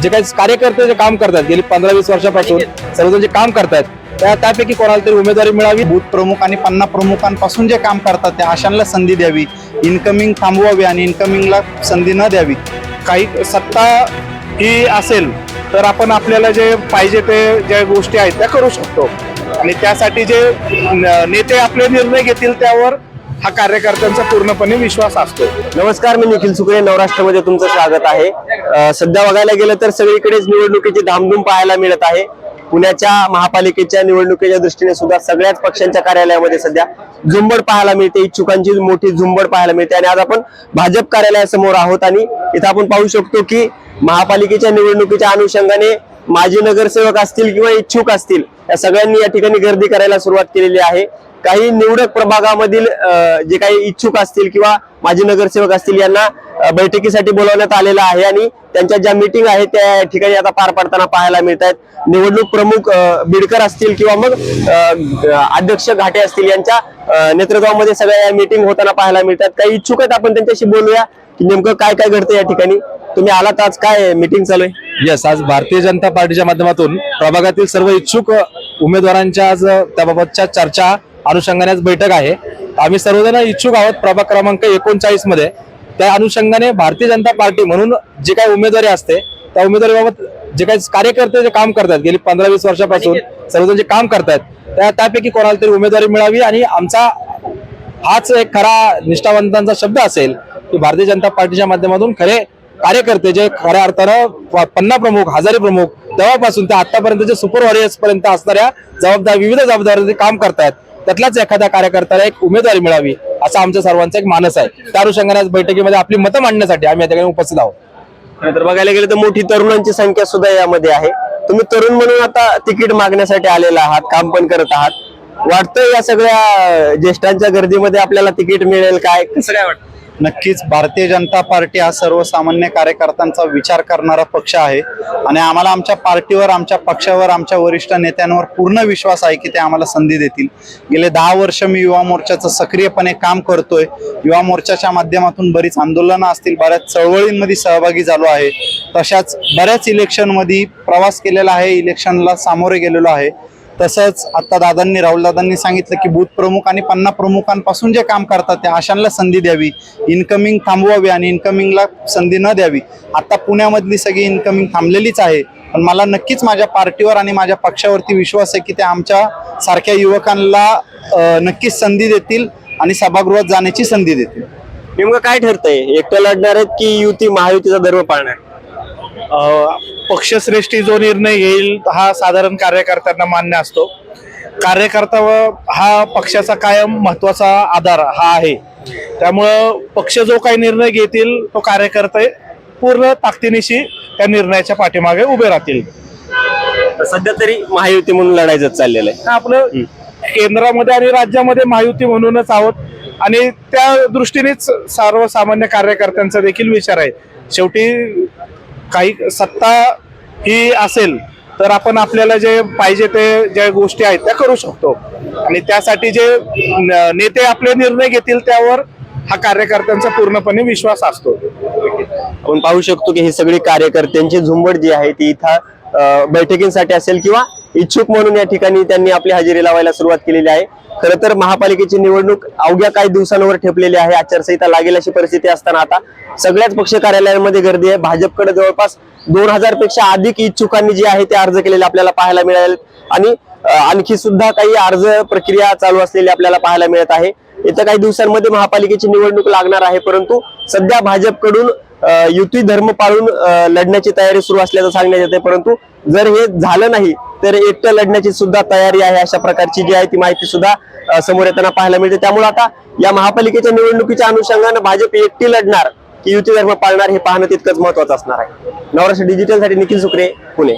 जे काही कार्यकर्ते जे काम करतात गेली 15-20 वर्षापासून सर्वजण जे काम करतात त्यापैकी कोणाला तरी उमेदवारी मिळावी। बूथ प्रमुख आणि पन्ना प्रमुखांपासून जे काम करतात त्या अशांना संधी द्यावी, इनकमिंग थांबवावी आणि इनकमिंगला संधी न द्यावी। काही सत्ता ही असेल तर आपण आपल्याला जे पाहिजे ते ज्या गोष्टी आहेत त्या करू शकतो आणि त्यासाठी जे नेते आपले निर्णय घेतील त्यावर हा कार्यकर्त्यांचा पूर्णपणे विश्वास असतो। नमस्कार, मी निखिल सुकरे, नवराष्ट्रामध्ये तुमचं स्वागत आहे। सध्या बघायला गेलं तर सगळीकडेच निवडणुकीची धामधूम पाहायला मिळत आहे। पुण्याच्या महापालिकेच्या निवडणुकीच्या दृष्टीने सुद्धा सगळ्याच पक्षांच्या कार्यालयामध्ये सध्या झुंबड पाहायला मिळते, इच्छुकांची मोठी झुंबड पाहायला मिळते। आणि आज आपण भाजप कार्यालयासमोर आहोत आणि इथं आपण पाहू शकतो की महापालिकेच्या निवडणुकीच्या अनुषंगाने माजी नगरसेवक असतील किंवा इच्छुक असतील या सगळ्यांनी या ठिकाणी गर्दी करायला सुरुवात केलेली आहे। काही निवडक प्रभागामधील जे काही इच्छुक असतील किंवा माजी नगरसेवक असतील यांना बैठकीसाठी बोलवण्यात आलेलं आहे आणि त्यांच्या ज्या मीटिंग आहेत त्या ठिकाणी आता पार पडताना पाहायला मिळत आहेत। निवडणूक प्रमुख बिडकर असतील किंवा मग अध्यक्ष घाटे असतील यांच्या नेतृत्वामध्ये सगळ्या या मीटिंग होताना पाहायला मिळतात। काही इच्छुक आहेत, आपण त्यांच्याशी बोलूया की नेमकं काय काय घडतं या ठिकाणी। तुम्ही आलात, आज काय मीटिंग चालू आहे? यस, आज भारतीय जनता पार्टीच्या माध्यमातून प्रभागातील सर्व इच्छुक उमेदवारांच्या आज त्याबाबतच्या चर्चा अनुषंगाने आज बैठक आहे। आम्ही सर्वजण इच्छुक आहोत प्रभाग क्रमांक 39 मध्ये। त्या अनुषंगाने भारतीय जनता पार्टी म्हणून जे काही उमेदवारी असते त्या उमेदवारीबाबत जे काही कार्यकर्ते जे काम करतात गेली 15-20 वर्षापासून सर्वजण जे काम करतात त्यापैकी कोणाला तरी उमेदवारी मिळावी आणि आमचा हाच एक खरा निष्ठावंतांचा शब्द असेल की भारतीय जनता पार्टीच्या माध्यमातून खरे कार्यकर्ते जे खऱ्या अर्थानं पन्ना प्रमुख, हजारी प्रमुख तेव्हापासून ते आतापर्यंतचे सुपर वॉरियर्स पर्यंत असणाऱ्या विविध जबाबदारी काम करतात त्यातलाच एखाद्या कार्यकर्त्याला एक उमेदवारी मिळावी असा आमच्या सर्वांचा एक मानस आहे। त्या अनुषंगाने आज बैठकीमध्ये आपली मतं मांडण्यासाठी आम्ही या ठिकाणी उपस्थित आहोत। तर बघायला गेलं तर मोठी तरुणांची संख्या सुद्धा यामध्ये आहे। तुम्ही तरुण म्हणून आता तिकीट मागण्यासाठी आलेला आहात, काम पण करत आहात। वाटतं या सगळ्या ज्येष्ठांच्या गर्दीमध्ये आपल्याला तिकीट मिळेल काय, कसं काय वाटतं? नक्कीच भारतीय जनता पार्टी हा सर्वसामान्य कार्यकर्त्यांचा विचार करणारा पक्ष आहे आणि आम्हाला आमच्या पार्टीवर, आमच्या पक्षावर, आमच्या वरिष्ठ नेत्यांवर पूर्ण विश्वास आहे की ते आम्हाला संधी देतील। गेले 10 वर्ष मी युवा मोर्चाचं सक्रियपणे काम करतोय। युवा मोर्चाच्या माध्यमातून बरीच आंदोलनं असतील, बऱ्याच चळवळींमध्ये सहभागी झालो आहे। तशाच बऱ्याच इलेक्शनमध्ये प्रवास केलेला आहे, इलेक्शनला सामोरे गेलेलो आहे। तसंच आता राहुल दादांनी सांगितलं की बूथ प्रमुख आणि पन्ना प्रमुखांपासून जे काम करतात त्या अशांना संधी द्यावी, इनकमिंग थांबवावी आणि इनकमिंगला संधी न द्यावी। आता पुण्यामधली सगळी इनकमिंग थांबलेलीच आहे, पण मला नक्कीच माझ्या पार्टीवर आणि माझ्या पक्षावरती विश्वास आहे की ते आमच्या सारख्या युवकांना नक्कीच संधी देतील आणि सभागृहात जाण्याची संधी देतील। नेमकं काय ठरतंय, एकटं लढणार आहेत की युती महायुतीचा धर्म पाळणार? पक्षश्रेष्ठी जो निर्णय घेईल हा साधारण कार्यकर्त्यांना मान्य असतो। कार्यकर्ता हा पक्षाचा कायम महत्वाचा आधार हा आहे, त्यामुळं पक्ष जो काही निर्णय घेतील तो कार्यकर्ते पूर्ण ताकदीनिशी त्या निर्णयाच्या पाठीमागे उभे राहतील। सध्या तरी महायुती म्हणून लढायचं चाललेलं आहे आपलं केंद्रामध्ये आणि राज्यामध्ये महायुती म्हणूनच आहोत आणि त्या दृष्टीनेच सर्वसामान्य कार्यकर्त्यांचा देखील विचार आहे। शेवटी काही सत्ता ही असेल तर आपण आपल्याला जे पाहिजे ते ज्या गोष्टी आहेत त्या करू शकतो आणि त्यासाठी जे नेते आपले निर्णय घेतील त्यावर हा कार्यकर्त्यांचा पूर्णपणे विश्वास असतो। आपण पाहू शकतो की ही सगळी कार्यकर्त्यांची झुंबड जी आहे ती इथं बैठकींसाठी असेल किंवा इच्छुक म्हणून या ठिकाणी त्यांनी आपली हजेरी लावायला सुरुवात केलेली आहे। खरं तर महापालिकेची निवडणूक अवघ्या काही दिवसांवर ठेपलेली आहे, आचारसंहिता लागेल अशी परिस्थिती असताना आता सगळ्याच पक्ष कार्यालयांमध्ये गर्दी आहे। भाजपकडे जवळपास 2000 पेक्षा अधिक इच्छुकांनी जे आहे ते अर्ज केलेले आपल्याला पाहायला मिळेल आणि आणखी सुद्धा काही अर्ज प्रक्रिया चालू असलेली आपल्याला पाहायला मिळत आहे। येत्या काही दिवसांमध्ये महापालिकेची निवडणूक लागणार आहे, परंतु सध्या भाजपकडून युती धर्म पाळून लढण्याची तयारी सुरू असल्याचं सांगण्यात येते। परंतु जर हे झालं नाही तर एकटं लढण्याची सुद्धा तयारी आहे, अशा प्रकारची जी आहे ती माहिती सुद्धा समोर येताना पाहायला मिळते। त्यामुळे आता या महापालिकेच्या निवडणुकीच्या अनुषंगाने भाजप एकटी लढणार की युती धर्म पाळणार हे पाहणं तितकंच महत्वाचं असणार आहे। नवराष्ट्र डिजिटल साठी निखिल सुकरे, पुणे।